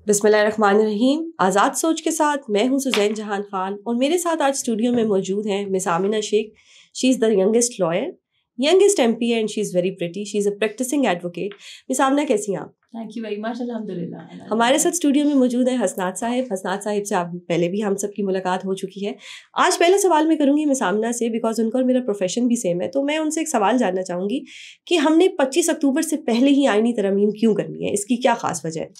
बिस्मिल्लाहिर्रहमानिर्रहीम। आज़ाद सोच के साथ मैं हूं सुज़ैन जहान खान और मेरे साथ आज स्टूडियो में मौजूद हैं miss Amina Shaikh. She is the youngest lawyer, youngest MP and she is very pretty. She is a practising advocate. Miss Amina, कैसी हैं आप? थैंक यू वेरी मच, अल्हम्दुलिल्लाह। हमारे साथ स्टूडियो में मौजूद है हसनात साहिब। हसनात साहिब से आप पहले भी हम सब की मुलाकात हो चुकी है। आज पहला सवाल मैं करूँगी मिस आमिना से, बिकॉज उनका और मेरा प्रोफेशन भी सेम है, तो मैं उनसे एक सवाल जानना चाहूँगी कि हमने 25 अक्टूबर से पहले ही आईनी तरमीम क्यों करनी है, इसकी क्या खास वजह है?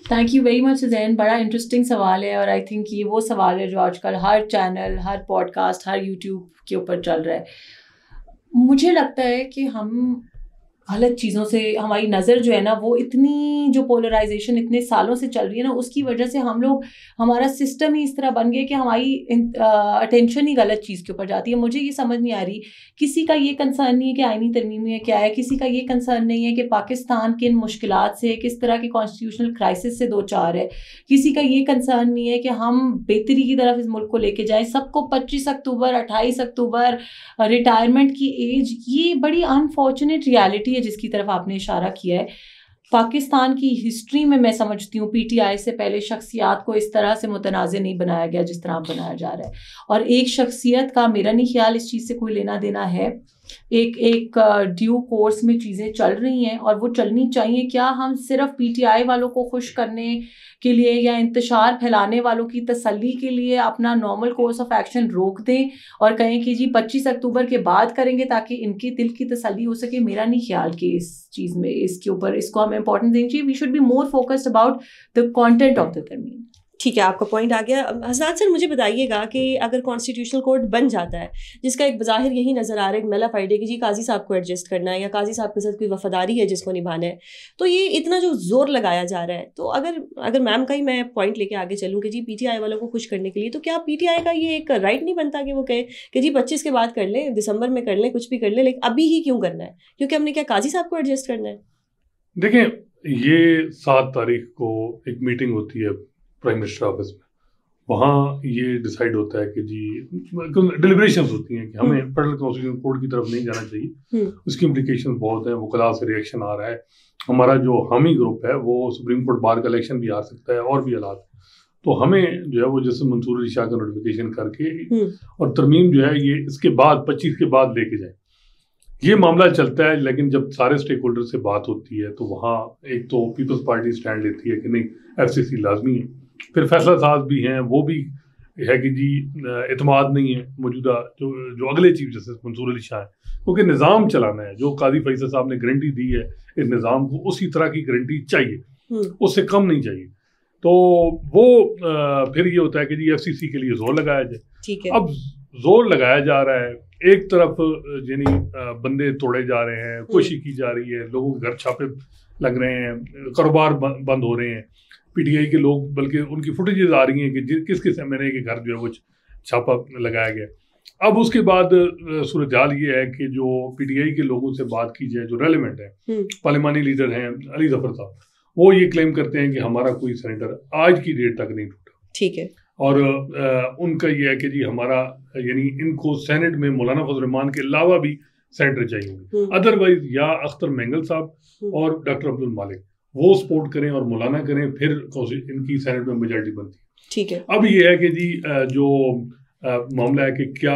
Thank you very much Suzanne, बड़ा इंटरेस्टिंग सवाल है और आई थिंक ये वो सवाल है जो आजकल हर चैनल, हर पॉडकास्ट, हर यूट्यूब के ऊपर चल रहा है। मुझे लगता है कि हम गलत चीज़ों से, हमारी नज़र जो है ना वो इतनी जो पोलराइजेशन इतने सालों से चल रही है ना, उसकी वजह से हम लोग, हमारा सिस्टम ही इस तरह बन गया कि हमारी अटेंशन ही गलत चीज़ के ऊपर जाती है। मुझे ये समझ नहीं आ रही, किसी का ये कंसर्न नहीं है कि आईनी तरमीम में क्या है, किसी का ये कंसर्न नहीं है कि पाकिस्तान किन मुश्किलात से, किस तरह के कॉन्स्टिट्यूशनल क्राइसिस से दो चार है, किसी का ये कंसर्न नहीं है कि हम बेहतरी की तरफ इस मुल्क को लेके जाएँ। सबको 25 अक्टूबर, 28 अक्टूबर, रिटायरमेंट की एज, ये बड़ी अनफॉर्चुनेट रियलिटी है जिसकी तरफ आपने इशारा किया है। पाकिस्तान की हिस्ट्री में मैं समझती हूँ PTI से पहले शख्सियात को इस तरह से मुतनाज़े नहीं बनाया गया जिस तरह बनाया जा रहा है। और एक शख्सियत का मेरा नहीं ख्याल इस चीज़ से कोई लेना देना है। एक ड्यू कोर्स में चीज़ें चल रही हैं और वो चलनी चाहिए। क्या हम सिर्फ PTI वालों को खुश करने के लिए या इंतशार फैलाने वालों की तसल्ली के लिए अपना नॉर्मल कोर्स ऑफ एक्शन रोक दें और कहें कि जी 25 अक्टूबर के बाद करेंगे ताकि इनके दिल की तसल्ली हो सके? मेरा नहीं ख्याल कि इस चीज़ में, इसके ऊपर, इसको हमें इंपॉर्टेंस देनी चाहिए। We should be more focused about the content of the तरमीम। ठीक है, आपका पॉइंट आ गया। हसनात सर, मुझे बताइएगा कि अगर कॉन्स्टिट्यूशनल कोर्ट बन जाता है, जिसका एक बज़ाहिर यही नज़र आ रहा है, एक मेला फाइडे कि जी काजी साहब को एडजस्ट करना है या काजी साहब के साथ कोई वफादारी है जिसको निभाना है, तो ये इतना जो जोर लगाया जा रहा है, तो अगर मैम का ही मैं पॉइंट लेके आगे चलूँ कि जी PTI वालों को खुश करने के लिए, तो क्या PTI का ये एक राइट नहीं बनता कि वो कहे कि जी 25 के बाद कर लें, दिसंबर में कर लें, कुछ भी कर लें, लेकिन अभी ही क्यों करना है? क्योंकि हमने क्या काजी साहब को एडजस्ट करना है? देखें, ये 7 तारीख को एक मीटिंग होती है प्राइम मिनिस्टर ऑफिस में। वहाँ ये डिसाइड होता है कि जी डिलिब्रेशंस होती हैं कि हमें फेडरल कॉन्स्टिट्यूशन कोर्ट की तरफ नहीं जाना चाहिए। उसकी इम्प्लीकेशन बहुत है, वकला से रिएक्शन आ रहा है। हमारा जो हामी ग्रुप है वो सुप्रीम कोर्ट बार का इलेक्शन भी आ सकता है और भी हालात। तो हमें जो है वो जैसे मंसूर अली शाह का नोटिफिकेशन करके और तरमीम जो है ये इसके बाद 25 के बाद लेके जाए, ये मामला चलता है। लेकिन जब सारे स्टेक होल्डर से बात होती है तो वहाँ एक तो पीपल्स पार्टी स्टैंड लेती है कि नहीं FCC लाजमी है। फिर फैसला साज भी हैं, वो भी है कि जी इतमाद नहीं है मौजूदा जो अगले चीफ जस्टिस मंसूर अली शाह है, क्योंकि निज़ाम चलाना है। जो काजी फैसल साहब ने गारंटी दी है इस निज़ाम को, उसी तरह की गारंटी चाहिए, उससे कम नहीं चाहिए। तो वो फिर ये होता है कि जी FCC के लिए जोर लगाया जाए। ठीक है, अब जोर लगाया जा रहा है, एक तरफ यानी बंदे तोड़े जा रहे हैं, कोशिश की जा रही है, लोगों के घर छापे लग रहे हैं, कारोबार बंद हो रहे हैं। PTI के लोग, बल्कि उनकी फुटेजेस आ रही हैं कि किस किस MNA के घर जो है वो छापा लगाया गया। अब उसके बाद सूरत हाल ये है कि जो PTI के लोगों से बात की जाए जो रेलिवेंट है, पार्लिमानी लीडर हैं अली जफर साहब, वो ये क्लेम करते हैं कि हमारा कोई सेनेटर आज की डेट तक नहीं टूटा। ठीक है, और उनका ये है कि जी हमारा, यानी इनको सेनेट में मौलाना फजल रहमान के अलावा भी सेनेटर चाहिए, अदरवाइज या अख्तर मेंगल साहब और डॉक्टर अब्दुल मालिक वो सपोर्ट करें और मौलाना करें, फिर इनकी सेनेट में मेजॉरिटी बनती है। ठीक है, अब ये है कि जी जो मामला है कि क्या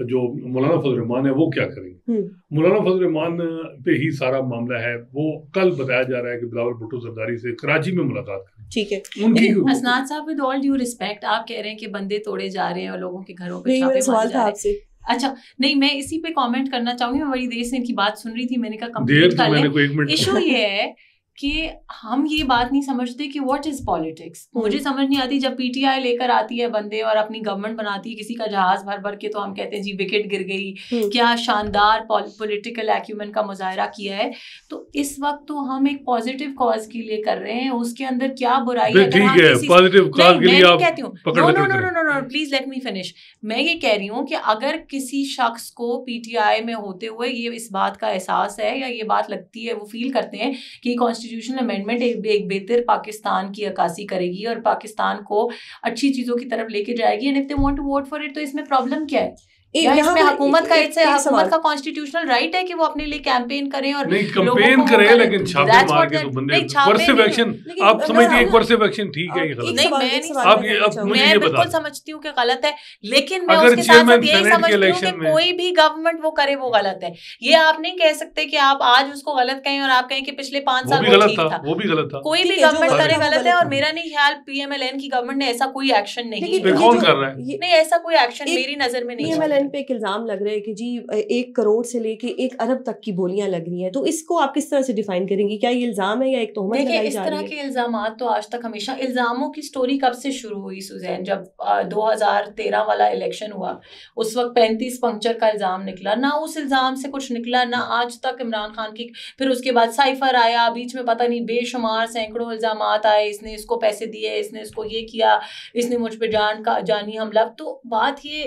जो मौलाना फजल रहमान है वो क्या करेंगे। मौलाना फजल रहमान पे ही सारा मामला है। वो कल बताया जा रहा है कि बिलावल भुट्टो जरदारी से कराची में मुलाकात करें। ठीक है, उनकी हसनात साहब, विद ऑल ड्यू रिस्पेक्ट, आप कह रहे हैं कि बंदे तोड़े जा रहे हैं और लोगों के घरों पे छापे मारे जा रहे हैं। अच्छा, नहीं, मैं इसी पे कमेंट करना चाहूंगी। मैं बड़ी देर से इनकी बात सुन रही थी, मैंने कहा कंप्लीट कर लें। इशू ये है कि हम ये बात नहीं समझते कि व्हाट इज पॉलिटिक्स। मुझे समझ नहीं आती, जब PTI लेकर आती है बंदे और अपनी गवर्नमेंट बनाती है किसी का जहाज भर भर के, तो हम कहते हैं जी विकेट गिर गई, क्या शानदार पॉलिटिकल एक्यूमेन का मुजाहरा किया है। तो इस वक्त तो हम एक पॉजिटिव कॉज के लिए कर रहे हैं, उसके अंदर क्या बुराई है? ठीक है, पॉजिटिव कॉज के लिए आप कहती हूँ, no, please let me finish. मैं ये कह रही हूँ कि अगर किसी शख्स को PTI में होते हुए ये इस बात का एहसास है या ये बात लगती है, वो फील करते हैं कि कॉन्स्टिट्यूशनल अमेंडमेंट एक बेहतर पाकिस्तान की अक्कासी करेगी और पाकिस्तान को अच्छी चीज़ों की तरफ लेके जाएगी, and if they want to vote for it, तो इसमें प्रॉब्लम क्या है? इसमें हुकूमत का कॉन्स्टिट्यूशनल राइट है कि वो अपने लिए कैंपेन करें और नहीं कैंपेन करें, लेकिन छापे मार के तो बंदे वर्सिव एक्शन, आप समझती हैं वर्सिव एक्शन ठीक है ये गलत है? मैं बिल्कुल समझती हूँ कि गलत है, लेकिन मैं उसके साथ साथ यही समझती हूँ कि कोई भी गवर्नमेंट वो करे वो गलत है। ये आप नहीं कह सकते कि आप आज उसको गलत कहें और आप कहें कि पिछले 5 साल वो ठीक था, वो भी गलत था। कोई भी गवर्नमेंट करे गलत है। और मेरा नहीं ख्याल PMLN की गवर्नमेंट ने ऐसा कोई एक्शन नहीं, कौन कर रहा है? नहीं ऐसा कोई एक्शन मेरी नजर में नहीं। PMLN पे एक इल्जाम लग रहा है कि जी 1 करोड़ से लेके 1 अरब तक की बोलियां लग रही हैं, तो इसको आप किस तरह से डिफाइन करेंगी? क्या ये इल्जाम है या एक तोहमत लगाई जा रही है? इस तरह के इल्जामात तो आज तक हमेशा, इल्जामों की स्टोरी कब से शुरू हुई सुजैन? जब 2013 वाला इलेक्शन हुआ उस वक्त 35 पंक्चर का इल्जाम निकला, ना उस इल्जाम से कुछ निकला ना आज तक इमरान खान की। फिर उसके बाद साइफर आया, बीच में पता नहीं बेशुमार सैकड़ों इल्जामात आए, इसने इसको पैसे दिए, इसने इसको ये किया, इसने मुझ पे जानी हमला। तो बात ये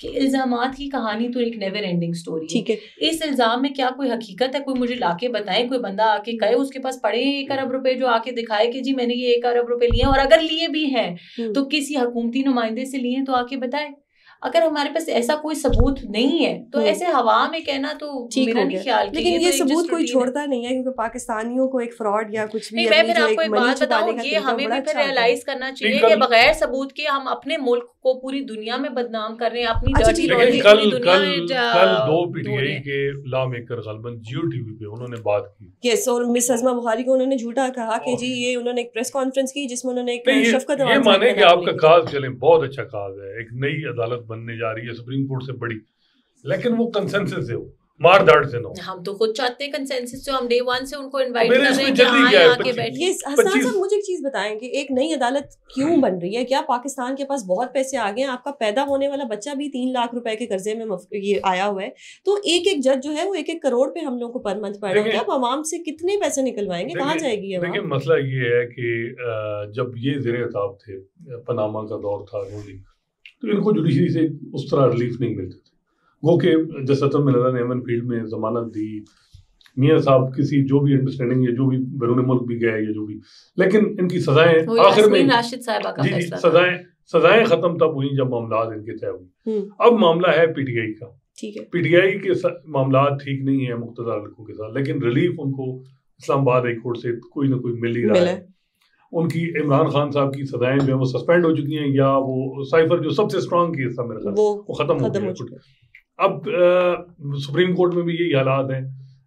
कि इल्जामात की कहानी तो एक नेवर एंडिंग स्टोरी है। ठीक है, इस इल्जाम में क्या कोई हकीकत है? कोई मुझे लाके बताए, कोई बंदा आके कहे, उसके पास पड़े 1 अरब रुपए जो आके दिखाए कि जी मैंने ये 1 अरब रुपए लिए, और अगर लिए भी हैं तो किसी हुकूमती नुमाइंदे से लिए तो आके बताए। अगर हमारे पास ऐसा कोई सबूत नहीं है तो ऐसे हवा में कहना तो मेरा नहीं ख्याल। लेकिन ये सबूत कोई छोड़ता नहीं है, क्योंकि पाकिस्तानियों को एक फ्रॉड या कुछ भी। मैं फिर आपको एक बात बताऊं, ये हमें भी फिर रियलाइज करना चाहिए कि बगैर सबूत के हम अपने मुल्क को पूरी दुनिया में बदनाम कर रहे हैं, अपनी डर्टी लॉन्ड्री पूरी दुनिया में। कल 2 PTI के लॉ मेकर गलबन जियो टीवी पे उन्होंने बात की। यस, और मिस अज़मा बुखारी को उन्होंने झूठा कहा कि जी ये उन्होंने एक प्रेस कॉन्फ्रेंस की जिसमें उन्होंने एक शफकत ये माने कि आपका काज चले, बहुत अच्छा काज है, एक नई अदालत बनने जा रही है सुप्रीम कोर्ट से बड़ी, लेकिन वो कंसेंसस से हो, मार धाड़ से ना। हम तो खुद चाहते हैं कंसेंसस से, हम डे 1 से उनको इनवाइट कर रहे हैं कि आके बैठिए। हसन साहब मुझे एक चीज बताएं कि एक नई अदालत क्यों बन रही है? क्या पाकिस्तान के पास बहुत पैसे आ गए हैं? आपका पैदा होने वाला बच्चा भी 3 लाख रुपए के कर्जे में ये आया हुआ है, तो एक जज जो है वो 1 करोड़ पे हम लोग को पर मंथ पड़ रहा है। आप आवाम से कितने पैसे निकलवाएंगे? कहाँ जाएगी? देखिए मसला ये है कि जब ये ज़ेर-ए-ताब थे, पनामा का दौर था, तो इनको जुडिशरी से उस तरह रिलीफ नहीं मिलते थे। वो के जसतम मिलदा ने एमन फील्ड में जमानत दी, मियाँ साहब किसी जो भी अंडरस्टैंडिंग या जो भी बैरून मुल्क भी गए या जो भी, लेकिन इनकी सजाएं आखिर में सजाएं खत्म तब हुई जब मामला इनके तय हुई। अब मामला है PTI का। ठीक है, PTI के मामला ठीक नहीं है मुख्तदर हलकों के साथ, लेकिन रिलीफ उनको इस्लामाबाद हाई कोर्ट से कोई ना कोई मिल ही रहा है। उनकी इमरान खान साहब की सजाएं जो है वो सस्पेंड हो चुकी हैं, या वो साइफर जो सबसे स्ट्रॉन्ग केस था मेरे ख्याल वो खत्म हो चुका है। अब सुप्रीम कोर्ट में भी यही हालात हैं,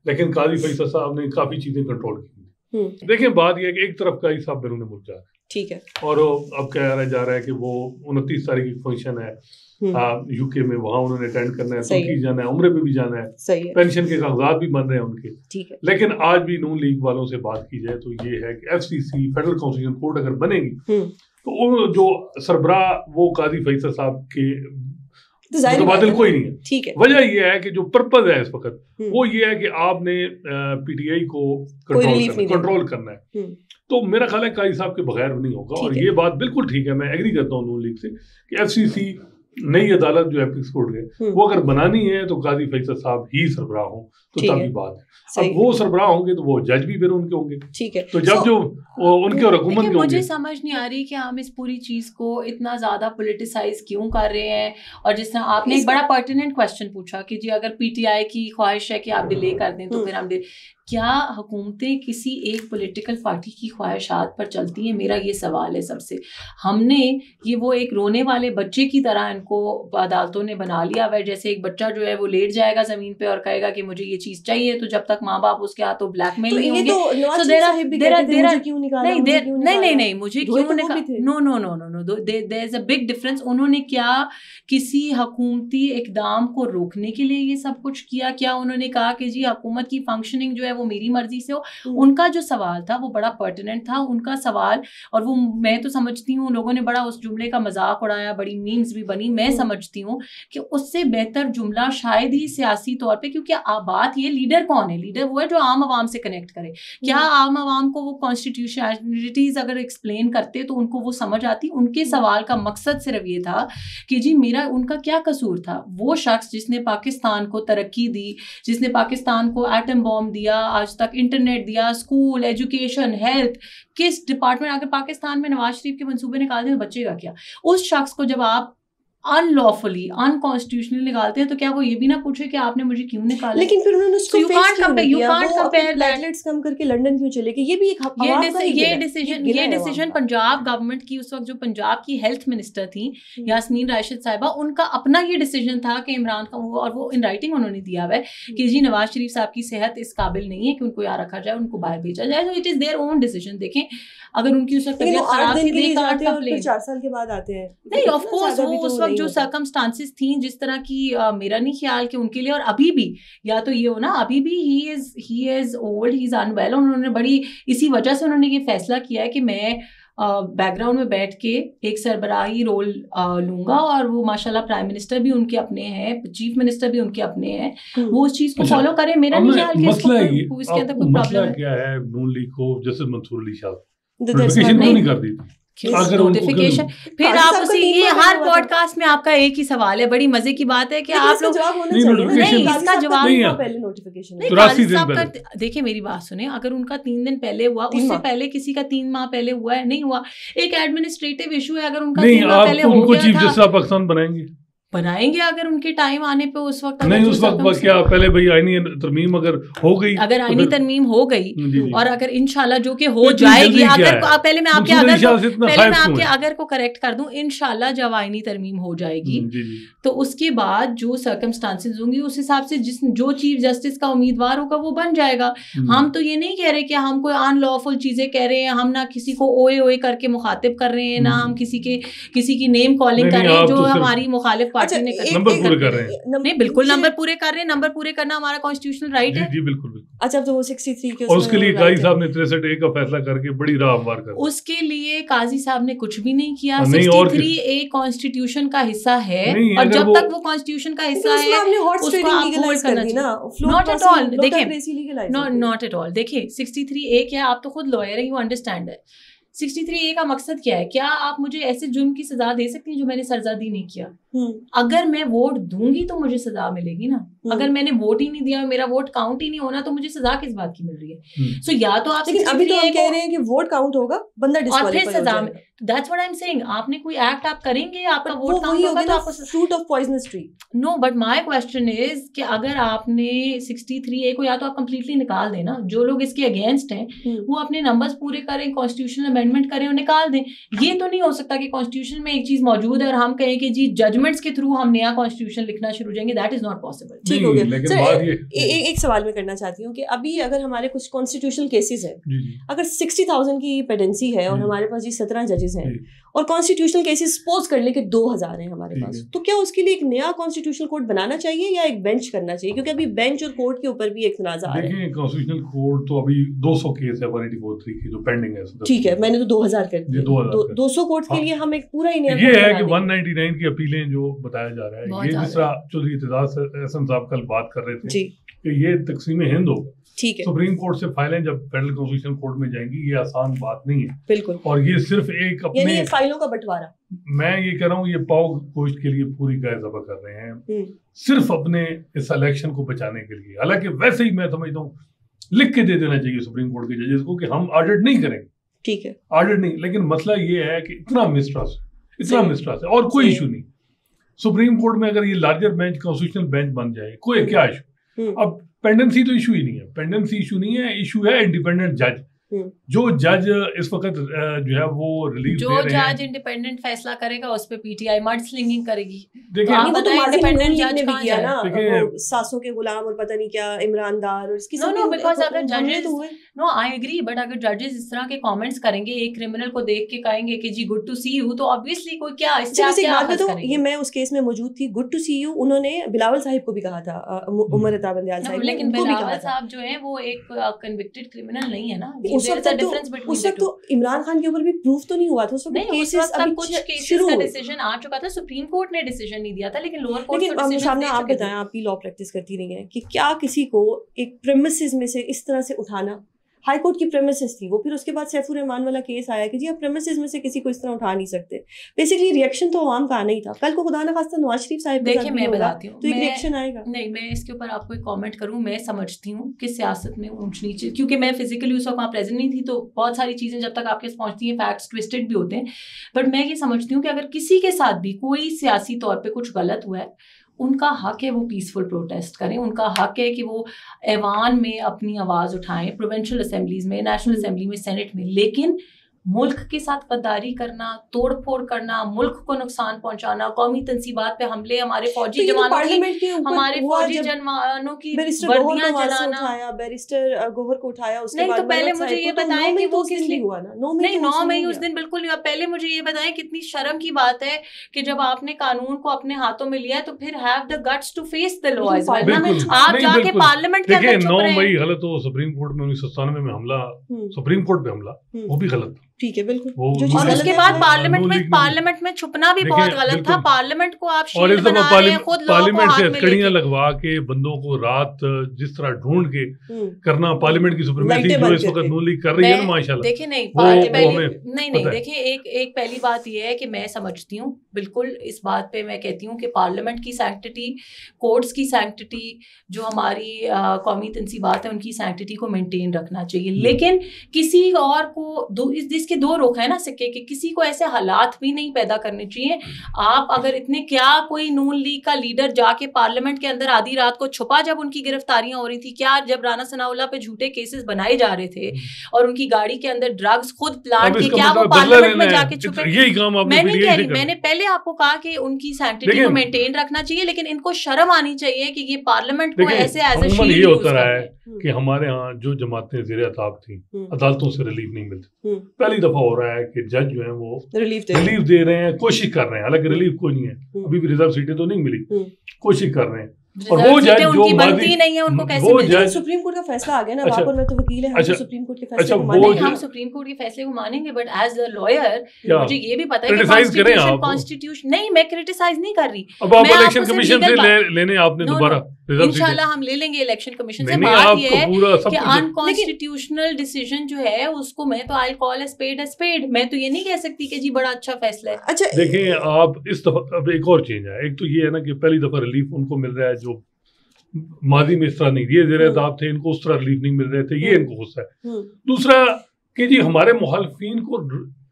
लेकिन काजी फैसल साहब ने काफी चीजें कंट्रोल की। देखिए बात यह है कि एक तरफ काजी साहब बैरून मुल्क जा रहे हैं, ठीक है, और अब कहा जा रहा है कि वो 29 तारीख की फंक्शन है UK में, वहां उन्होंने अटेंड करना है, तुर्की जाना है, उम्रे पे भी जाना है, पेंशन के कागजात भी बन रहे हैं उनके, ठीक है। लेकिन आज भी नून लीग वालों से बात की जाए तो ये है कि FCC फेडरल कॉन्स्टिट्यूशन कोर्ट अगर बनेगी तो जो सरबराह वो काजी फैसल साहब के मुतबादिल कोई नहीं है, ठीक है। वजह यह है कि जो पर्पज है इस वक्त वो ये है कि आपने PTI को कंट्रोल करना है, तो मेरा ख्याल है काजी साहब के बगैर नहीं होगा। और ये बात बिल्कुल ठीक है, मैं एग्री करता हूँ नून लीग से कि FCC नई अदालत जो एपिक्स कोर्ट है वो अगर बनानी है तो काजी फैसल साहब ही सरबराह हो तो तभी बात है। अब वो सरबराह होंगे तो वो जज भी फिर उनके होंगे, ठीक है। तो जब जो उनके और हुकूमत के मुझे समझ नहीं आ रही कि हम इस पूरी चीज को इतना ज्यादा पॉलिटिसाइज क्यों कर रहे हैं। और जिस तरह आपने एक बड़ा पर्टिनेंट क्वेश्चन पूछा कि जी अगर PTI की ख्वाहिश है कि आप डिले कर दें तो फिर हम क्या हुकूमतें किसी एक पॉलिटिकल पार्टी की ख्वाहिशात पर चलती हैं? मेरा ये सवाल है सबसे। हमने ये वो एक रोने वाले बच्चे की तरह इनको अदालतों ने बना लिया हुआ है, जैसे एक बच्चा जो है वो लेट जाएगा जमीन पे और कहेगा कि मुझे ये चीज चाहिए, तो जब तक माँ बाप उसके हाथों ब्लैकमेल नहीं होंगे नहीं मुझे क्यों no there is a big difference. उन्होंने क्या किसी हुकूमती इकदाम को रोकने के लिए ये सब कुछ किया? क्या उन्होंने कहा कि जी हुकूमत की फंक्शनिंग जो है वो मेरी मर्जी से हो? उनका जो सवाल था वो बड़ा पर्टिनेंट था, उनका सवाल, और वो मैं तो समझती हूँ लोगों ने बड़ा उस जुमले का मजाक उड़ाया, बड़ी मीम्स भी बनी। मैं समझती हूँ कि उससे बेहतर जुमला शायद ही सियासी तौर पे, क्योंकि बात ये लीडर कौन है? लीडर वो है जो आम आवाम से कनेक्ट करे। क्या आम आवाम को वो कॉन्स्टिट्यूशनलिटीज अगर एक्सप्लेन करते तो उनको वो समझ आती? उनके सवाल का मकसद सिर्फ ये था कि जी मेरा उनका क्या कसूर था? वो शख्स जिसने पाकिस्तान को तरक्की दी, जिसने पाकिस्तान को एटम बॉम्ब दिया, आज तक इंटरनेट दिया, स्कूल, एजुकेशन, हेल्थ, किस डिपार्टमेंट, अगर पाकिस्तान में नवाज शरीफ के मंसूबे निकाल दें तो बचेगा क्या? उस शख्स को जब आप अनलॉफुली अनकॉन्स्टिट्यूशनली निकालते हैं, तो क्या वो ये भी ना पूछे कि आपने मुझे क्यों निकाला? लेकिन फिर उन्होंने उसको you can't compare प्लेटलेट्स कम करके लंदन क्यों चले गए? ये भी एक ये डिसीजन पंजाब गवर्नमेंट की, उस वक्त जो पंजाब की हेल्थ मिनिस्टर थी यास्मीन राशिद साहिबा, उनका अपना ये डिसीजन था कि इमरान खान, और वो इन राइटिंग उन्होंने दिया हुआ है कि जी नवाज शरीफ साहब की सेहत इस काबिल नहीं है कि उनको यहाँ रखा जाए, उनको बाहर भेजा जाए। तो it is their own decision. देखें अगर उनकी उस वक्त तबीयत खराब थी, दे कांट कंप्लेन, 4 साल के बाद आते हैं। नहीं ऑफ कोर्स वो उस वक्त जो सर्कमस्टांसेस थी जिस तरह की, मेरा नहीं ख्याल कि उनके लिए, और अभी भी या तो ये हो ना, अभी भी he is old, he is unwell. उन्होंने बड़ी इसी वजह से उन्होंने ये फैसला किया है कि मैं बैकग्राउंड में बैठ के एक सरबराही रोल लूंगा, और वो माशाल्लाह प्राइम मिनिस्टर भी उनके अपने हैं, चीफ मिनिस्टर भी उनके अपने हैं, वो उस चीज को फॉलो करें। मेरा नहीं ख्याल कि इसके अंदर कोई प्रॉब्लम है। क्या है नून लीग को जैसे मंसूर अली शाह नोटिफिकेशन नहीं कर दी थी, नोटिफिकेशन। फिर आप उसे, ये हर पॉडकास्ट में आपका एक ही सवाल है, बड़ी मजे की बात है कि आप लोग नहीं, इसका जवाब पहले नोटिफिकेशन नहीं। देखिए मेरी बात सुने, अगर उनका 3 दिन पहले हुआ, उससे पहले किसी का 3 माह पहले हुआ है, नहीं हुआ, एक एडमिनिस्ट्रेटिव इशू है। अगर उनका 3 माह पहले हो गया था, पाकिस्तान बनाएंगे अगर उनके टाइम आने पे, उस वक्त नहीं, उस वक्त क्या पहले भाई आईनी तरमीम अगर हो गई, अगर आईनी तरमीम हो गई और अगर इंशाल्लाह जो कि हो जाएगी, अगर पहले मैं आपके अगर को करेक्ट कर दूं, इंशाल्लाह जब आईनी तरमीम हो जाएगी तो उसके बाद जो सर्कमस्टांसेस होंगी उस हिसाब से जो चीफ जस्टिस का उम्मीदवार होगा वो बन जाएगा। हम तो ये नहीं कह रहे कि हम कोई अनलॉफुल चीजें कह रहे हैं, हम ना किसी को ओए ओए करके मुखातिब कर रहे हैं, ना हम किसी की नेम कॉलिंग कर रहे हैं जो हमारी मुखालिफ नंबर पूरे कर रहे हैं। नहीं बिल्कुल नंबर पूरे कर रहे हैं, नंबर पूरे करना हमारा कॉन्स्टिट्यूशनल राइट है। जी बिल्कुल। अच्छा तो वो 63 के और उसके लिए काजी साहब ने 63A का फैसला करके बड़ी राह हमवार कर, उसके लिए काजी साहब ने कुछ भी नहीं किया। 63A कॉन्स्टिट्यूशन का हिस्सा है, और जब तक वो कॉन्स्टिट्यूशन का हिस्सा है उसको आप होल्ड करना चाहिए। नॉट एट ऑल, देखिए नॉट एट ऑल, देखिए 63A क्या, आप तो खुद लॉयर है, यू अंडरस्टैंड है। 63A का मकसद क्या है? क्या आप मुझे ऐसे जुर्म की सजा दे सकती हैं जो मैंने सरजदी नहीं किया? अगर मैं वोट दूंगी तो मुझे सजा मिलेगी ना, अगर मैंने वोट ही नहीं दिया, मेरा वोट काउंट ही नहीं होना, तो मुझे सजा किस बात की मिल रही है? सो या तो आप अभी तो हम कह रहे हैं कि वोट काउंट होगा, बंदा डिस्क्वालीफाई हो जाएगा। That's what I am saying. आपने कोई एक्ट आप करेंगे, आपका वोट काउंट होगा तो आपको fruit of poisonous tree. No, but my question is कि अगर आपने 63A को या तो आप कंप्लीटली निकाल दें ना, जो लोग इसके अगेंस्ट हैं वो अपने नंबर्स पूरे करें, कॉन्स्टिट्यूशनल अमेंडमेंट करें और निकाल दें। ये तो नहीं हो सकता कि कॉन्स्टिट्यूशन में एक चीज मौजूद है और हम कहें कि जी जजमेंट्स के थ्रू हम नया कॉन्स्टिट्यूशन लिखना शुरू हो जाएंगे। That is not possible. ठीक हो गया सर। एक सवाल मैं करना चाहती हूँ कि अभी अगर हमारे कुछ कॉन्स्टिट्यूशनल केसेस हैं, अगर 60,000 की पेडेंसी है और हमारे पास जी 17 जजेस हैं और कॉन्स्टिट्यूशनल केसेस सपोज कर ले कि 2000 हैं हमारे पास, तो क्या उसके लिए एक नया कॉन्स्टिट्यूशनल कोड बनाना चाहिए या एक बेंच करना चाहिए? क्योंकि अभी बेंच और कोर्ट के ऊपर भी एक तनाज़ा है। देखिए कॉन्स्टिट्यूशनल कोड तो अभी 200 केस है 184 की जो पेंडिंग है। ठीक है, मैंने तो 2000 कर दिए। 200 कोर्ट के लिए हम एक पूरा ही नया ये है कि 199 की अपीलें जो बताया जा रहा है, ये जिस तरह चौधरी एतजाज एहसन साहब कल बात कर रहे थे कि ये तकसीम हिंद होगा, ठीक है, सुप्रीम कोर्ट से फाइलें जब फेडरल कॉन्स्टिट्यूशनल कोर्ट में जाएंगी, ये आसान बात नहीं है बिल्कुल। और ये सिर्फ एक अपने फाइलों का बंटवारा, मैं ये कह रहा हूँ, ये पाव गोश्त के लिए पूरी गाय ज़बह कर रहे हैं सिर्फ अपने इस इलेक्शन को बचाने के लिए। हालांकि वैसे ही मैं समझता हूँ लिख के दे देना चाहिए सुप्रीम कोर्ट के जजेस को कि हम ऑडिट नहीं करेंगे, ठीक है, ऑडिट नहीं। लेकिन मसला ये है कि इतना मिसट्रस्ट है और कोई इशू नहीं। सुप्रीम कोर्ट में अगर ये लार्जर बेंच कॉन्स्टिट्यूशनल बेंच बन जाए, कोई क्या इशू? अब पेंडेंसी तो इशू ही नहीं है, पेंडेंसी इशू नहीं है, इशू है इंडिपेंडेंट जज। जो जज इस वक्त जो है वो रिलीज जो जज इंडिपेंडेंट फैसला करेगा उस पे पीटीआई मड स्लिंगिंग करेगी। देखिए आप बताएं इंडिपेंडेंट जज ने भी किया ना, सासों के गुलाम और पता नहीं क्या इमरान दार और इसकी नो बिकॉज़ अगर जजेस नो आई एग्री, बट अगर जजेस इस तरह के कमेंट्स करेंगे, एक क्रिमिनल को देख के कहेंगे कि जी गुड टू सी यू, तो ऑब्वियसली कोई क्या इससे आप क्या बात करेंगे? ये मैं उस केस में मौजूद थी, गुड टू सी यू उन्होंने बिलावल साहिब को भी कहा था, उमर अता बंदियाल साहिब, लेकिन बिलावल साहब जो है वो एक कन्विक्टेड क्रिमिनल नहीं है ना। उस वक्त तो इमरान खान के ऊपर भी प्रूफ तो नहीं हुआ था, कुछ केसेस का डिसीजन आ चुका था, सुप्रीम कोर्ट ने डिसीजन नहीं दिया था, लेकिन लोअर कोर्ट को डिसीजन सामने आप बताएं, आप भी लॉ प्रैक्टिस करती रही हैं कि क्या किसी को एक प्रेमिसेस में से इस तरह से उठाना, हाई कोर्ट की प्रेमिसेस थी वो, फिर उसके बाद सैफुर रहमान वाला केस आया कि जी आप प्रेमिसेस में से किसी को इस तरह उठा नहीं सकते। बेसिकली रिएक्शन तो आवाम का आना ही था। कल को खुदा न खास्ता नवाज शरीफ साहब देखिए मैं बताती हूँ तो एक रिएक्शन आएगा। नहीं, मैं इसके ऊपर आपको एक कमेंट करूँ, मैं समझती हूँ कि सियासत में ऊंच नीचे, क्योंकि मैं फिजिकली उस वक्त वहाँ प्रेजेंट नहीं थी, तो बहुत सारी चीज़ें जब तक आपके पास पहुँचती हैं फैक्ट्स ट्विस्टेड भी होते हैं। बट मैं ये समझती हूँ कि अगर किसी के साथ भी कोई सियासी तौर पर कुछ गलत हुआ है, उनका हक है वो पीसफुल प्रोटेस्ट करें, उनका हक है कि वो ऐवान में अपनी आवाज़ उठाएं, प्रोविंशियल असेंबलीज में, नेशनल असेंबली में, सेनेट में। लेकिन मुल्क के साथ गद्दारी करना, तोड़ फोड़ करना, मुल्क को नुकसान पहुंचाना, कौमी तंसीबात पे हमले, हमारे फौजी जवानों की वर्दियां जलाना, बैरिस्टर गौहर को उठाया उसके नहीं, बाद तो पहले मुझे ये बताएं कि वो किस लिए हुआ ना। 9 मई उस दिन बिल्कुल नहीं हुआ। पहले मुझे ये बताएं, कितनी शर्म की बात है कि जब आपने कानून को अपने हाथों में लिया है तो फिर have the guts to face the law as well. आप जाके पार्लियामेंट के अंदर चुप रहे। मई गलत हो, सुप्रीम कोर्ट में 1997 में हमला, सुप्रीम कोर्ट पे हमला, वो भी गलत था। ठीक है, बिल्कुल। और उसके बाद पार्लियामेंट में छुपना भी बहुत गलत था। पार्लियामेंट को आप शील्ड बना रहे हैं, खुद पार्लियामेंट से हथकड़ियां लगवा के बंदों को रात जिस तरह ढूंढ के करना, पार्लियामेंट की सुप्रीमेसी जो इस वक्त नून लीग कर रही है ना, माशाल्लाह। देखिए नहीं, देखिए एक पहली बात ये है कि मैं समझती हूँ बिल्कुल इस बात पे, मैं कहती हूँ कि पार्लियामेंट की सैंक्टिटी, कोर्ट्स की सैंक्टिटी, जो हमारी कौमी तंसीबात है उनकी सैंक्टिटी को मेंटेन रखना चाहिए। लेकिन किसी और को इसके दो रुख है ना सिक्के के, किसी को ऐसे हालात भी नहीं पैदा करने चाहिए। आप अगर इतने, क्या कोई नून लीग का लीडर जाके पार्लियामेंट के अंदर आधी रात को छुपा जब उनकी गिरफ्तारियां हो रही थी? क्या जब राना सनाउल्लाह पे झूठे केसेस बनाए जा रहे थे और उनकी गाड़ी के अंदर ड्रग्स खुद प्लांट के, क्या वो पार्लियामेंट में जाके छुपे? मैं नहीं कह रही, मैंने पहले आपको कहा कि उनकी सैंक्टिटी को मेंटेन रखना चाहिए, लेकिन इनको शर्म आनी चाहिए कि ये पार्लियामेंट को ऐसे एज ए शील्ड यूज कर रहे हैं। कि हमारे यहाँ जो जमातें ज़ेरे अताब थी, अदालतों से रिलीफ नहीं मिलती। पहली दफा हो रहा है कि जज जो है वो रिलीफ दे रहे हैं, कोशिश कर रहे हैं, हालांकि रिलीफ कोई नहीं है, अभी भी रिजर्व सीटें तो नहीं मिली, कोशिश कर रहे हैं। और वो जज जो बनती नहीं है उनको कैसे मिलती है? सुप्रीम कोर्ट का फैसला आ गया ना, वहां पर मैं तो वकील है, हम तो सुप्रीम कोर्ट के फैसले को मानेंगे, हम सुप्रीम कोर्ट के फैसले को मानेंगे, बट एज अ लॉयर मुझे ये भी पता है कि कॉन्स्टिट्यूशन नहीं, मैं क्रिटिसाइज नहीं कर रही। अब आप इलेक्शन कमीशन से लेने आपने दोबारा, इंशाल्लाह हम ले लेंगे इलेक्शन कमीशन से। बात ये है कि अनकॉन्स्टिट्यूशनल डिसीजन जो है उसको मैं तो आई कॉल ए स्पेड। मैं तो ये नहीं कह सकती कि जी बड़ा अच्छा फैसला है। अच्छा देखिए, आप इस दफा अब एक और चेंज है। एक तो ये है ना कि पहली दफा रिलीफ उनको मिल रहा है जो माजी में इस तरह नहीं, ये ज़ेरे अताब थे, इनको उस तरह रिलीफ नहीं मिल रहे थे, ये इनको गुस्सा है। दूसरा कि जी हमारे मुखालिफिन को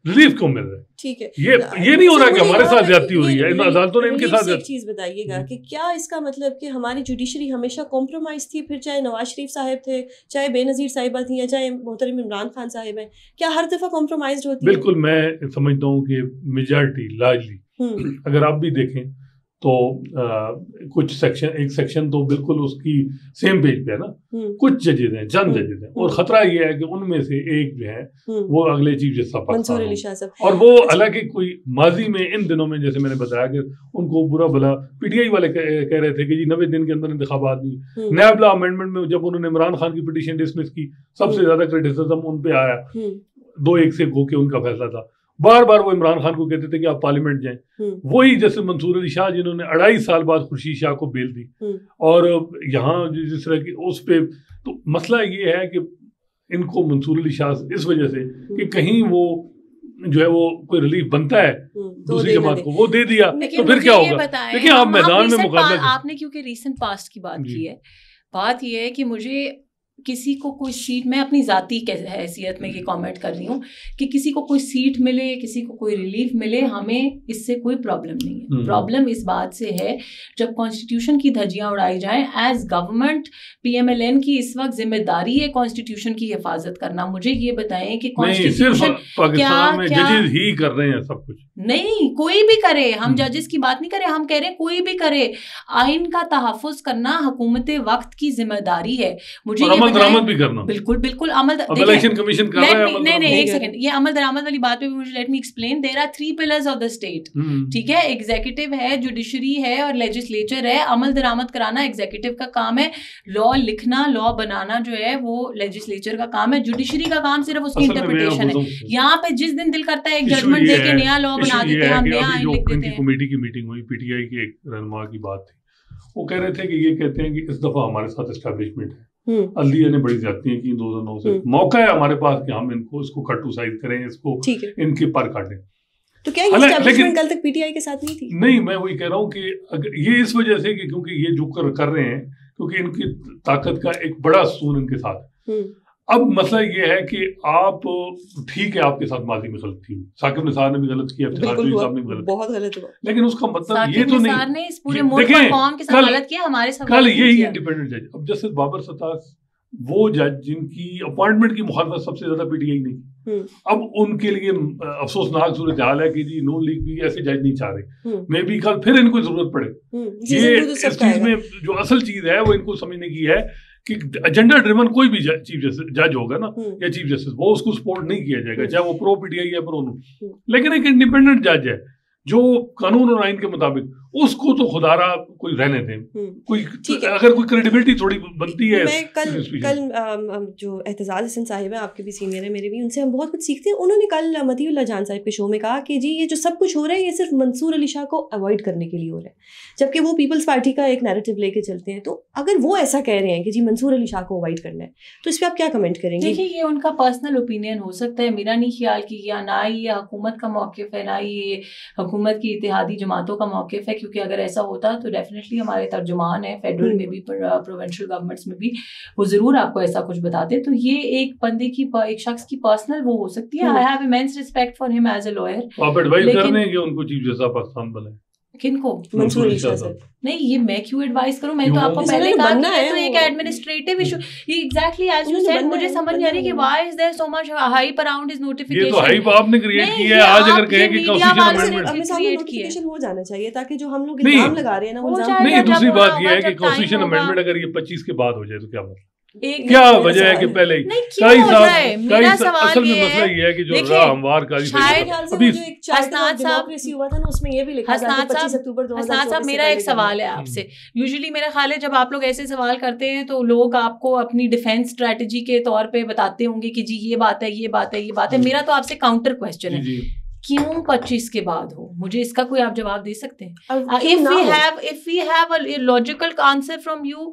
रिलीफ क्यों मिल रहा है? ठीक है, ये नहीं हो रहा कि हमारे साथ ज्यादती हो रही है, इन अदालतों ने इनके साथ। एक चीज बताइएगा कि क्या इसका मतलब कि हमारी जुडिशरी हमेशा कॉम्प्रोमाइज थी, फिर चाहे नवाज शरीफ साहब थे, चाहे बेनजीर साहिबा थी, या चाहे मोहतरम इमरान खान साहिब हैं, क्या हर दफा कॉम्प्रोमाइज होती है? बिल्कुल, मैं समझता हूँ कि मेजॉरिटी लार्जली अगर आप भी देखें तो कुछ सेक्शन, एक सेक्शन तो बिल्कुल उसकी सेम पेज पे है ना, कुछ जजेस हैं, चंद जजेस हैं, और खतरा ये है कि उनमें से एक जो है वो अगले चीफ जस्टिस पाकिस्तान, और वो हालांकि कोई माजी में इन दिनों में जैसे मैंने बताया कि उनको बुरा भला पीटीआई वाले कह रहे थे कि जी 90 दिन के अंदर इंतखाबात नहीं। नैब लॉ अमेंडमेंट में जब उन्होंने इमरान खान की पिटीशन डिसमिस की, सबसे ज्यादा क्रिटिसिज्म उन पे आया, 2-1 से होके उनका फैसला था। बार बार वो इमरान खान को कहते थे कि आप पार्लियामेंट जाएं। वही जैसे मंसूर अली शाह जिन्होंने 2.5 साल बाद खुर्शीद शाह को बेल दी, और यहाँ जिस तरह की उस पे, तो मसला ये है कि इनको मंसूर अली शाह इस वजह से कि कहीं वो जो है वो कोई रिलीफ बनता है दूसरी जमात को, वो दे दिया तो फिर क्या होगा? देखिए आप मैदान में मुकाबला, आपने क्योंकि रीसेंट पास्ट की बात की है, बात ये है कि मुझे किसी को कोई सीट, मैं अपनी ज़ाती हैसियत में ये कमेंट कर रही हूँ कि किसी को कोई सीट मिले, किसी को कोई रिलीफ मिले, हमें इससे कोई प्रॉब्लम नहीं है। प्रॉब्लम इस बात से है जब कॉन्स्टिट्यूशन की धज्जियाँ उड़ाई जाएं। एज गवर्नमेंट PMLN की इस वक्त जिम्मेदारी है कॉन्स्टिट्यूशन की हिफाजत करना। मुझे ये बताएं कि कॉन्स्टिट्यूशन क्या ही कर रहे हैं सब कुछ? नहीं, कोई भी करे, हम जजेस की बात नहीं करें, हम कह रहे हैं कोई भी करे। आइन का तहफ़्फ़ुज़ करना हुकूमत वक्त की जिम्मेदारी है। मुझे दरामद भी करना, बिल्कुल बिल्कुल अमल, इलेक्शन कमीशन कर रहा है। नहीं एक सेकंड, ये अमल दरामद वाली बात पे भी मुझे let me explain. There are 3 pillars of the state, ठीक है? एग्जीक्यूटिव है, जुडिशरी है और लेजिस्लेचर है। अमल दरामद कराना एग्जीक्यूटिव का काम है, लॉ लिखना, लॉ बनाना जो है वो लेजिस्लेचर का काम है। जुडिशरी का काम सिर्फ उसकी इंटरप्रिटेशन है। यहाँ पे जिस दिन दिल करता है एक जजमेंट दे के नया लॉ बना देते हैं, हम नया आइन लिख देते हैं। कमेटी की मीटिंग हुई, PTI के एक रहनुमा की बात थी, वो कह रहे थे कि ये कहते हैं कि इस दफा हमारे साथ एस्टैब्लिशमेंट है, अदलिया ने बड़ी ज्यादतियां की 2009 से। मौका है हमारे पास कि हम इसको कट टू साइज करें, इसको इनके पर काटें। तो क्या ये एस्टैब्लिशमेंट कल तक पीटीआई के साथ नहीं थी? नहीं, मैं वही कह रहा हूँ कि ये इस वजह से कि क्योंकि ये जो कर रहे हैं, क्योंकि इनकी ताकत का एक बड़ा स्तून इनके साथ है। अब मसला ये है कि आप ठीक है, आपके साथ माजी में गलती हुई, साकिब निसार ने भी गलत किया, साहब ने भी गलत, बहुत गलत हुआ, लेकिन उसका मतलब ये तो नहीं ने इस पूरे मुल्क पर कौम के साथ गलत किया। हमारे साथ कल यही इंडिपेंडेंट जज, अब जस्टिस बाबर सत्तार, वो जज जिनकी अपॉइंटमेंट की मुखालफत सबसे ज्यादा पीटीआई ने, अब उनके लिए अफसोसनाक सूरत हाल है कि जी नून लीग भी ऐसे जज नहीं चाह रहे। मे बी कल फिर इनको जरूरत पड़े। ये इस चीज में जो असल चीज है वो इनको समझने की है कि एजेंडा ड्रिवन कोई भी चीफ जज होगा ना या चीफ जस्टिस, वो उसको सपोर्ट नहीं किया जाएगा, चाहे वो प्रो पीटीआई या प्रो नो। लेकिन एक इंडिपेंडेंट जज है जो कानून और आइन के मुताबिक, उसको तो खुदारा कोई रहने दें, कोई अगर कोई क्रेडिबिलिटी थोड़ी बनती है। मैं कल जो एहतजाज हसन साहिब है, आपके भी सीनियर है, मेरे भी, उनसे हम बहुत कुछ सीखते हैं। उन्होंने कल मतीउल्लाह जान साहिब के शो में कहा कि जी ये जो सब कुछ हो रहा है ये सिर्फ मंसूर अली शाह को अवॉइड करने के लिए हो रहा है, जबकि वो पीपल्स पार्टी का एक नैरेटिव लेके चलते हैं। तो अगर वो ऐसा कह रहे हैं कि जी मंसूर अली शाह को अवॉइड करना है, तो इस पर आप क्या कमेंट करेंगे? देखिए, ये उनका पर्सनल ओपिनियन हो सकता है, मेरा नहीं ख्याल कि या ना ही ये हुकूमत का मौक़िफ़ है, ना ही ये हुकूमत की इत्तेहादी जमातों का मौक़िफ़ है, क्योंकि अगर ऐसा होता तो डेफिनेटली हमारे तर्जुमान है फेडरल में भी, प्रोविंशियल गवर्नमेंट्स में भी, वो जरूर आपको ऐसा कुछ बताते। तो ये एक बंदे की, एक शख्स की पर्सनल वो हो सकती है। I have immense respect for him as a lawyer. आप एडवाइस कर रहे हैं कि उनको चीफ जस्टिस पाकिस्तान बनाए? किनको? मंसूर अली शाह साहब। नहीं, ये मैं क्यों एडवाइस करूं? मैं तो आपको पहले कहा कि ये तो एक एडमिनिस्ट्रेटिव इशू, ये एग्जैक्टली एज यू सेड। मुझे समझ नहीं आ रही कि why is there so much hype around his notification. ये तो हाइप आपने क्रिएट किया है। आज अगर कहें कि कॉन्स्टिट्यूशन नोटिफिकेशन हो जाना चाहिए ताकि जो हम लोग इल्जाम लगा रहे हैं ना वो नहीं। दूसरी बात ये है कि कॉन्स्टिट्यूशन अमेंडमेंट अगर ये 25 के बाद हो जाए तो क्या मतलब, क्या वजह है कि पहले ही कई साल असल में मसला ये है कि जो हमवार का अभी हसनात साहब, मेरा एक सवाल है आपसे। यूजुअली मेरा ख्याल है जब आप लोग ऐसे सवाल करते हैं तो लोग आपको अपनी डिफेंस स्ट्रेटजी के तौर पे बताते होंगे कि जी ये बात है, ये बात है, ये बात है। मेरा तो आपसे काउंटर क्वेश्चन है, क्यों 25 के बाद हो? मुझे इसका कोई आप जवाब दे सकते हैं? If we have a logical answer from you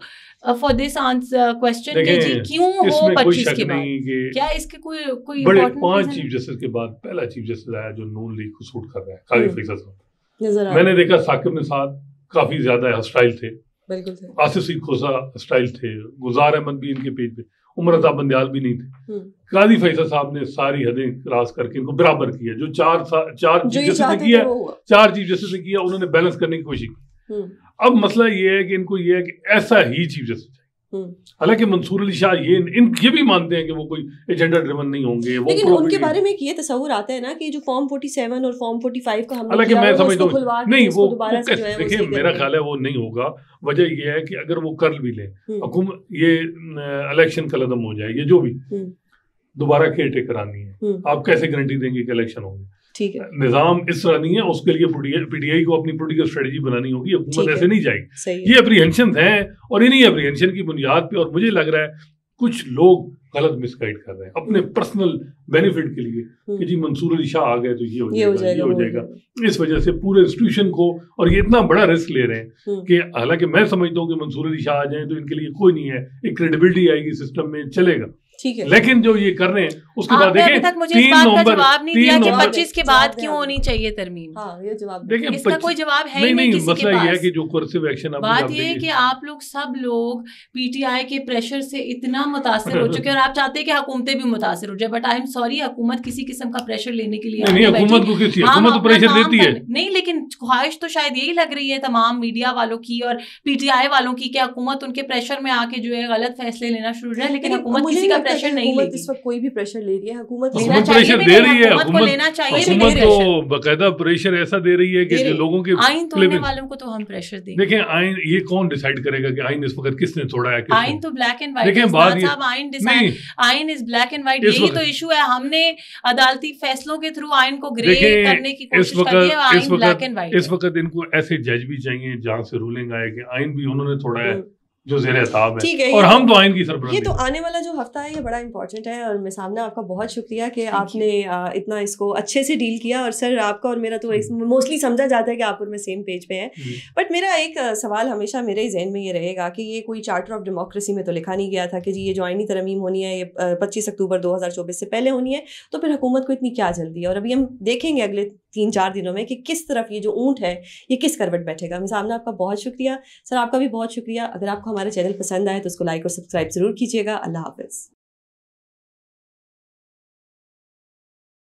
for this answer question कि जी क्यों हो 25 के बाद, क्या इसके कोई बड़े 5 चीफ जस्टिस के बाद पहला चीफ जस्टिस आया जो नून लीग को सूट कर रहा है, काजी फैसल साहब। मैंने देखा साकिब निसार काफी ज्यादा हॉस्टाइल थे, आसिफ सिद्दीक खोसा हॉस्टाइल थे, गुजार अहमद भी इनके पेज पे, उमर अता बंदयाल भी नहीं थे। काजी फैसल साहब ने सारी हदें क्रॉस करके इनको बराबर किया। जो चार चीफ जस्टिस ने किया, 4 चीफ जस्टिस ने किया, उन्होंने बैलेंस करने की कोशिश की। अब मसला ये है कि इनको ये है कि ऐसा ही चीफ जस्टिस चाहिए। हालांकि मंसूर अली शाह ये भी मानते हैं कि वो कोई एजेंडा ड्रिवन नहीं होंगे, लेकिन उनके बारे में ये तस्वुर आता है ना कि जो फॉर्म 47 और फॉर्म 45 का हमने हालांकि मैं समझता हूं नहीं, वो देखिए मेरा ख्याल है वो नहीं होगा। वजह ये है कि अगर वो कर भी लें, हुकूमत ये इलेक्शन कल अदम हो जाए, ये जो भी दोबारा केयर टेकर आनी है, आप कैसे गारंटी देंगे कि इलेक्शन होंगे? ठीक है, निजाम इस तरह नहीं है, उसके लिए पीटीआई को अपनी पॉलिटिकल स्ट्रेटजी बनानी होगी। हुकूमत ऐसे नहीं जाएगी। ये अप्रीहेंशन हैं और इन्हीं अप्रीहेंशन की बुनियाद पे, और मुझे लग रहा है कुछ लोग गलत मिसगाइड कर रहे हैं अपने पर्सनल बेनिफिट के लिए कि जी मंसूर अली शाह आ गए तो ये हो जाएगा। इस वजह से पूरे इंस्टीट्यूशन को, और ये इतना बड़ा रिस्क ले रहे हैं कि हालांकि मैं समझता हूँ कि मंसूर अली शाह आ जाए तो इनके लिए कोई नहीं है, एक क्रेडिबिलिटी आएगी, सिस्टम में चलेगा। लेकिन जो ये कर रहे हैं उसके बाद देखें, तक मुझे इस बात का जवाब नहीं दिया कि 25 के बाद क्यों होनी चाहिए तरमीम। ये जवाब देखिए, इसका कोई जवाब है ही नहीं किसी के मसला ये है कि जो कोर्सिव एक्शन, बात ये है कि आप लोग सब लोग पीटीआई के प्रेशर से इतना मुतासिर हो चुके हैं और आप चाहते हैं कि हुकूमतें भी मुतासिर हो जाए। बट आई एम सॉरी, हुकूमत किसी किस्म का प्रेशर लेने के लिए नहीं, हुकूमत को किसी हुकूमत तो प्रेशर देती है नहीं, लेकिन ख्वाहिश तो शायद यही लग रही है तमाम मीडिया वालों की और पीटीआई वालों की कि हुकूमत उनके प्रेशर में आके जो है गलत फैसले लेना शुरू हो जाए। लेकिन हुकूमत किसी का प्रेशर नहीं लेती, कोई भी प्रेशर ले रही है। हुकूमत प्रेशर दे रही है, हुकूमत लेना चाहिए, हुकूमत तो बकायदा प्रेशर ऐसा दे रही है कि जो लोगों के आइन तोड़ने वालों को तो हम प्रेशर देंगे। देखें, आइन ये कौन डिसाइड करेगा कि आइन इस वक्त किसने तोड़ा है? आइन तो ब्लैक एंड व्हाइट है साहब, आइन इज ब्लैक एंड व्हाइट। यही तो इशू है, हमने अदालती फैसलों के थ्रू आइन को ग्रे करने की कोशिश कर दी है। आइन ब्लैक एंड व्हाइट। इस वक्त इनको ऐसे जज भी चाहिए जहां से रूलिंग आए कि आइन भी उन्होंने तोड़ा है, जो ज़ेर-ए-ताब है, ठीक है, और हम तो आइन की सरबराही। ये तो आने वाला जो हफ्ता है ये बड़ा इंपॉर्टेंट है, और मैं सामने आपका बहुत शुक्रिया कि आपने इतना इसको अच्छे से डील किया। और सर आपका और मेरा तो मोस्टली समझा जाता है कि आप और मैं सेम पेज पे हैं, बट मेरा एक सवाल हमेशा मेरे जहन में ये रहेगा कि ये कोई चार्टर ऑफ डेमोक्रेसी में तो लिखा नहीं गया था कि जी ये जो आईनी तरमीम होनी है ये 25 अक्टूबर 2024 से पहले होनी है, तो फिर हुकूमत को इतनी क्या जल्दी है? और अभी हम देखेंगे अगले 3-4 दिनों में कि किस तरफ ये जो ऊँट है ये किस करवट बैठेगा। मैं सामने आपका बहुत शुक्रिया सर, आपका भी बहुत शुक्रिया। अगर आपको हमारा चैनल पसंद आए तो उसको लाइक और सब्सक्राइब जरूर कीजिएगा। अल्लाह हाफिज़।